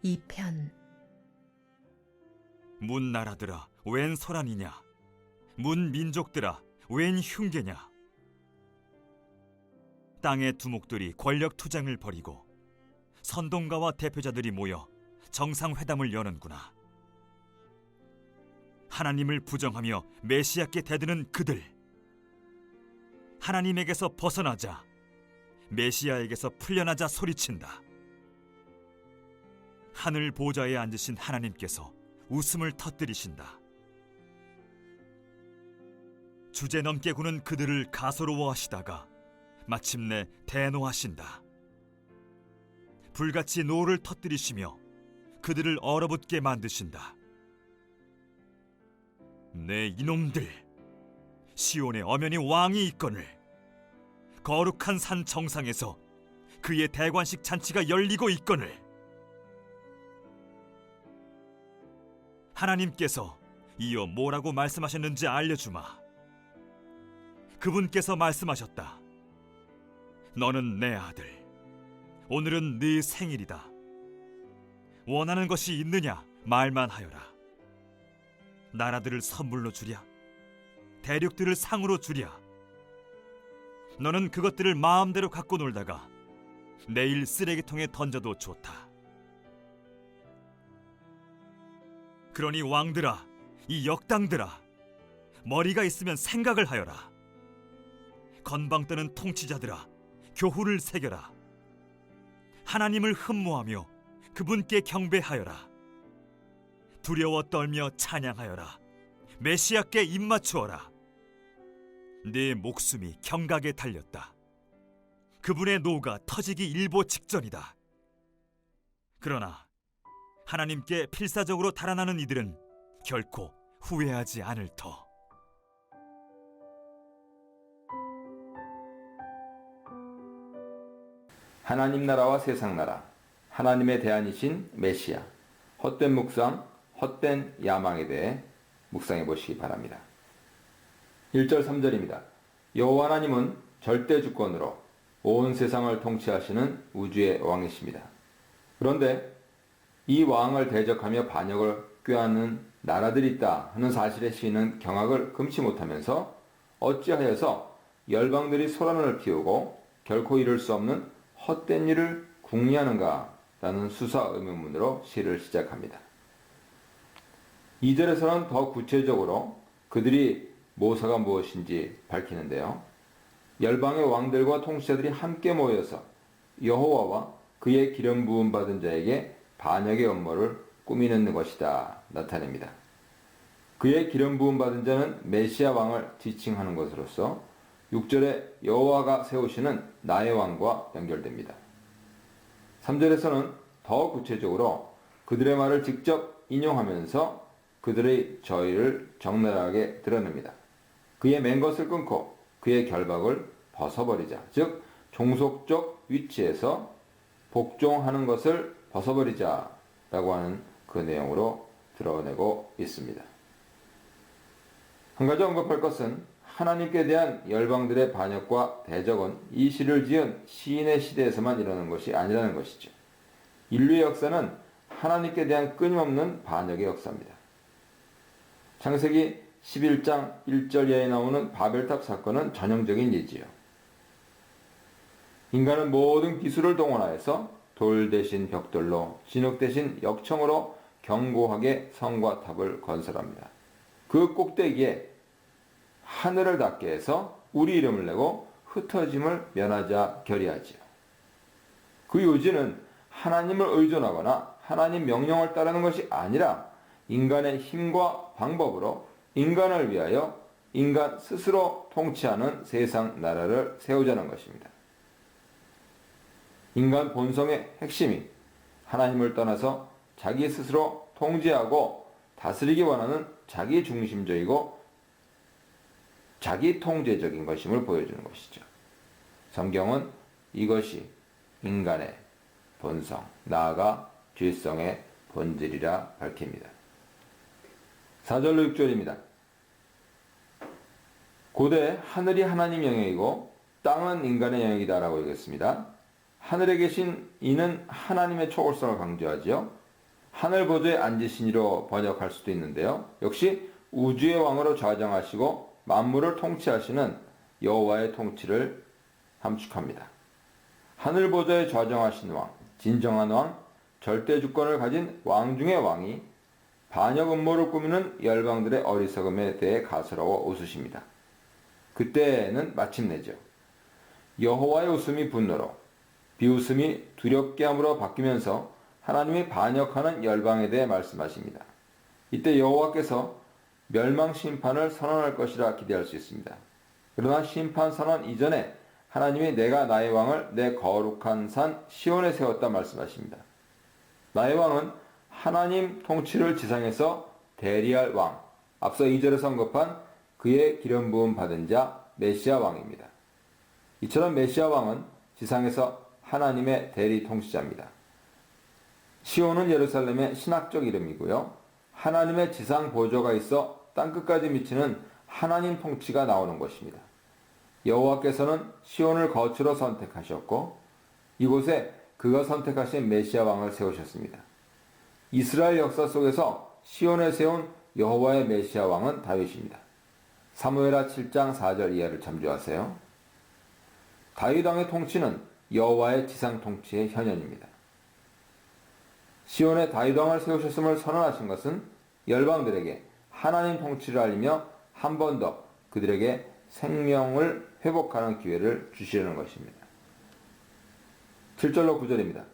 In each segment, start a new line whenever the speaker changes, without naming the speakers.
2편.
문 나라들아 웬 소란이냐, 문 민족들아 웬 흉계냐. 땅의 두목들이 권력 투쟁을 벌이고 선동가와 대표자들이 모여 정상회담을 여는구나. 하나님을 부정하며 메시아께 대드는 그들, 하나님에게서 벗어나자, 메시아에게서 풀려나자 소리친다. 하늘 보좌에 앉으신 하나님께서 웃음을 터뜨리신다. 주제넘게 구는 그들을 가소로워하시다가 마침내 대노하신다. 불같이 노를 터뜨리시며 그들을 얼어붙게 만드신다. 내 이놈들, 시온에 엄연히 왕이 있거늘 거룩한 산 정상에서 그의 대관식 잔치가 열리고 있거늘. 하나님께서 이어 뭐라고 말씀하셨는지 알려주마. 그분께서 말씀하셨다. 너는 내 아들, 오늘은 네 생일이다. 원하는 것이 있느냐 말만 하여라. 나라들을 선물로 주랴, 대륙들을 상으로 주랴. 너는 그것들을 마음대로 갖고 놀다가 내일 쓰레기통에 던져도 좋다. 그러니 왕들아, 이 역당들아, 머리가 있으면 생각을 하여라. 건방 떠는 통치자들아, 교훈을 새겨라. 하나님을 흠모하며 그분께 경배하여라. 두려워 떨며 찬양하여라. 메시아께 입맞추어라. 네 목숨이 경각에 달렸다. 그분의 노가 터지기 일보 직전이다. 그러나 하나님께 필사적으로 달아나는 이들은 결코 후회하지 않을 터.
하나님 나라와 세상 나라, 하나님의 대안이신 메시아, 헛된 묵상, 헛된 야망에 대해 묵상해 보시기 바랍니다. 1절 3절입니다. 여호와 하나님은 절대 주권으로 온 세상을 통치하시는 우주의 왕이십니다. 그런데 이 왕을 대적하며 반역을 꾀하는 나라들이 있다 하는 사실에 시인은 경악을 금치 못하면서 어찌하여서 열방들이 소란을 피우고 결코 이룰 수 없는 헛된 일을 궁리하는가 라는 수사 의문문으로 시를 시작합니다. 2절에서는 더 구체적으로 그들이 모사가 무엇인지 밝히는데요. 열방의 왕들과 통치자들이 함께 모여서 여호와와 그의 기름 부음 받은 자에게 반역의 업무를 꾸미는 것이다 나타냅니다. 그의 기름 부음 받은 자는 메시아 왕을 지칭하는 것으로서 6절에 여호와가 세우시는 나의 왕과 연결됩니다. 3절에서는 더 구체적으로 그들의 말을 직접 인용하면서 그들의 저의를 적나라하게 드러냅니다. 그의 맨 것을 끊고 그의 결박을 벗어버리자, 즉 종속적 위치에서 복종하는 것을 벗어버리자 라고 하는 그 내용으로 드러내고 있습니다. 한 가지 언급할 것은 하나님께 대한 열방들의 반역과 대적은 이 시를 지은 시인의 시대에서만 일어나는 것이 아니라는 것이죠. 인류의 역사는 하나님께 대한 끊임없는 반역의 역사입니다. 창세기 11장 1절 이하에 나오는 바벨탑 사건은 전형적인 예지요. 인간은 모든 기술을 동원하여서 돌 대신 벽돌로, 진흙 대신 역청으로 견고하게 성과 탑을 건설합니다. 그 꼭대기에 하늘을 닿게 해서 우리 이름을 내고 흩어짐을 면하자 결의하지요. 그 요지는 하나님을 의존하거나 하나님 명령을 따르는 것이 아니라 인간의 힘과 방법으로 인간을 위하여 인간 스스로 통치하는 세상 나라를 세우자는 것입니다. 인간 본성의 핵심이 하나님을 떠나서 자기 스스로 통제하고 다스리기 원하는 자기 중심적이고 자기 통제적인 것임을 보여주는 것이죠. 성경은 이것이 인간의 본성, 나아가 죄성의 본질이라 밝힙니다. 4절로 6절입니다. 고대 하늘이 하나님 영역이고 땅은 인간의 영역이다 라고 얘기했습니다. 하늘에 계신 이는 하나님의 초월성을 강조하지요. 하늘 보좌에 앉으시니로 번역할 수도 있는데요. 역시 우주의 왕으로 좌정하시고 만물을 통치하시는 여호와의 통치를 함축합니다. 하늘 보좌에 좌정하신 왕, 진정한 왕, 절대 주권을 가진 왕 중의 왕이 반역 음모를 꾸미는 열방들의 어리석음에 대해 가스러워 웃으십니다. 그때는 마침내죠. 여호와의 웃음이 분노로, 비웃음이 두렵게 함으로 바뀌면서 하나님이 반역하는 열방에 대해 말씀하십니다. 이때 여호와께서 멸망 심판을 선언할 것이라 기대할 수 있습니다. 그러나 심판 선언 이전에 하나님이 내가 나의 왕을 내 거룩한 산 시온에 세웠다 말씀하십니다. 나의 왕은 하나님 통치를 지상에서 대리할 왕, 앞서 2절에서 언급한 그의 기름 부음 받은 자 메시아 왕입니다. 이처럼 메시아 왕은 지상에서 하나님의 대리 통치자입니다. 시온은 예루살렘의 신학적 이름이고요. 하나님의 지상 보좌가 있어 땅끝까지 미치는 하나님 통치가 나오는 것입니다. 여호와께서는 시온을 거처로 선택하셨고 이곳에 그가 선택하신 메시아 왕을 세우셨습니다. 이스라엘 역사 속에서 시온에 세운 여호와의 메시아 왕은 다윗입니다. 사무엘하 7장 4절 이하를 참조하세요. 다윗 왕의 통치는 여호와의 지상 통치의 현현입니다. 시온에 다윗 왕을 세우셨음을 선언하신 것은 열방들에게 하나님 통치를 알리며 한 번 더 그들에게 생명을 회복하는 기회를 주시려는 것입니다. 7절로 9절입니다.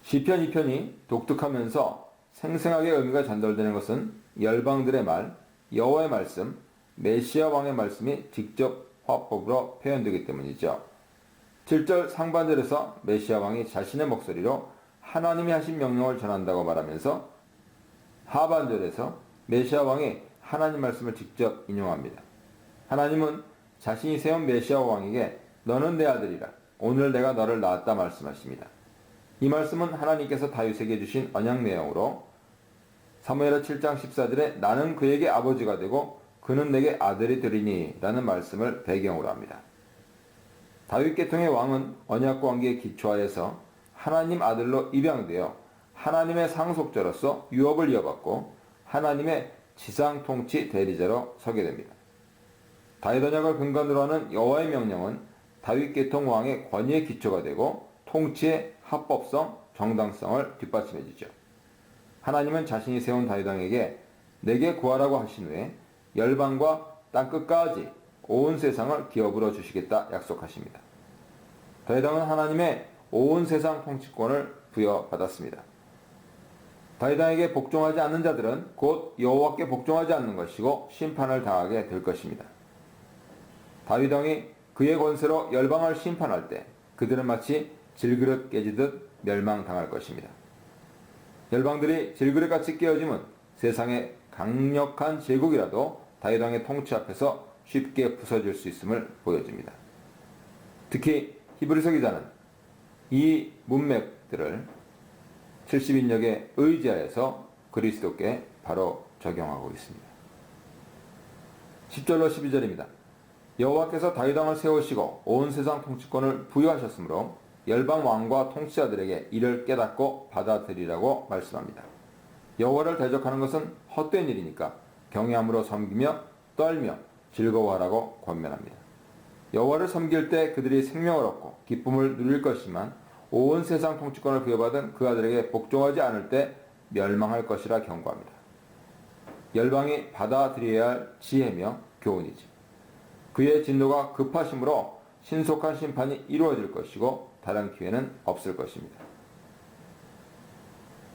시편 2편이 독특하면서 생생하게 의미가 전달되는 것은 열방들의 말, 여호와의 말씀, 메시아 왕의 말씀이 직접 화법으로 표현되기 때문이죠. 7절 상반절에서 메시아 왕이 자신의 목소리로 하나님이 하신 명령을 전한다고 말하면서 하반절에서 메시아 왕이 하나님 말씀을 직접 인용합니다. 하나님은 자신이 세운 메시아 왕에게 너는 내 아들이라 오늘 내가 너를 낳았다 말씀하십니다. 이 말씀은 하나님께서 다윗에게 주신 언약 내용으로 사무엘하 7장 14절에 나는 그에게 아버지가 되고 그는 내게 아들이 되리니 라는 말씀을 배경으로 합니다. 다윗 계통의 왕은 언약 관계에 기초하여서 하나님 아들로 입양되어 하나님의 상속자로서 유업을 이어받고 하나님의 지상 통치 대리자로 서게 됩니다. 다윗 언약을 근간으로 하는 여호와의 명령은 다윗 계통 왕의 권위의 기초가 되고 통치의 합법성, 정당성을 뒷받침해 주죠. 하나님은 자신이 세운 다윗 왕에게 내게 구하라고 하신 후에 열방과 땅끝까지 온 세상을 기업으로 주시겠다 약속하십니다. 다윗 왕은 하나님의 온 세상 통치권을 부여받았습니다. 다윗 왕에게 복종하지 않는 자들은 곧 여호와께 복종하지 않는 것이고 심판을 당하게 될 것입니다. 다윗 왕이 그의 권세로 열방을 심판할 때 그들은 마치 질그릇 깨지듯 멸망당할 것입니다. 열방들이 질그릇같이 깨어짐은 세상의 강력한 제국이라도 다윗 왕의 통치 앞에서 쉽게 부서질 수 있음을 보여줍니다. 특히 히브리서 기자는 이 문맥들을 70인역에 의지하여서 그리스도께 바로 적용하고 있습니다. 10절로 12절입니다. 여호와께서 다윗 왕을 세우시고 온 세상 통치권을 부여하셨으므로 열방 왕과 통치자들에게 이를 깨닫고 받아들이라고 말씀합니다. 여호와를 대적하는 것은 헛된 일이니까 경외함으로 섬기며 떨며 즐거워하라고 권면합니다. 여호와를 섬길 때 그들이 생명을 얻고 기쁨을 누릴 것이지만 온 세상 통치권을 부여받은 그 아들에게 복종하지 않을 때 멸망할 것이라 경고합니다. 열방이 받아들여야 할 지혜며 교훈이지. 그의 진노가 급하심으로 신속한 심판이 이루어질 것이고 다른 기회는 없을 것입니다.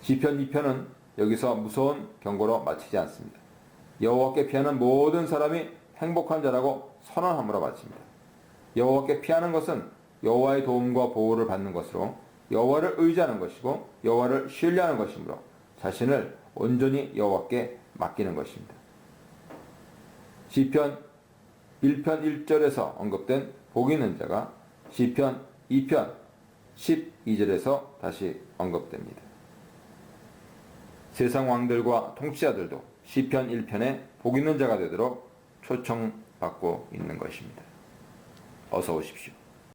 시편 2편은 여기서 무서운 경고로 마치지 않습니다. 여호와께 피하는 모든 사람이 행복한 자라고 선언함으로 마칩니다. 여호와께 피하는 것은 여호와의 도움과 보호를 받는 것으로 여호와를 의지하는 것이고 여호와를 신뢰하는 것이므로 자신을 온전히 여호와께 맡기는 것입니다. 시편 1편 1절에서 언급된 복 있는 자가 시편 2편 12절에서 다시 언급됩니다. 세상 왕들과 통치자들도 시편 1편에 복 있는 자가 되도록 초청받고 있는 것입니다. 어서 오십시오.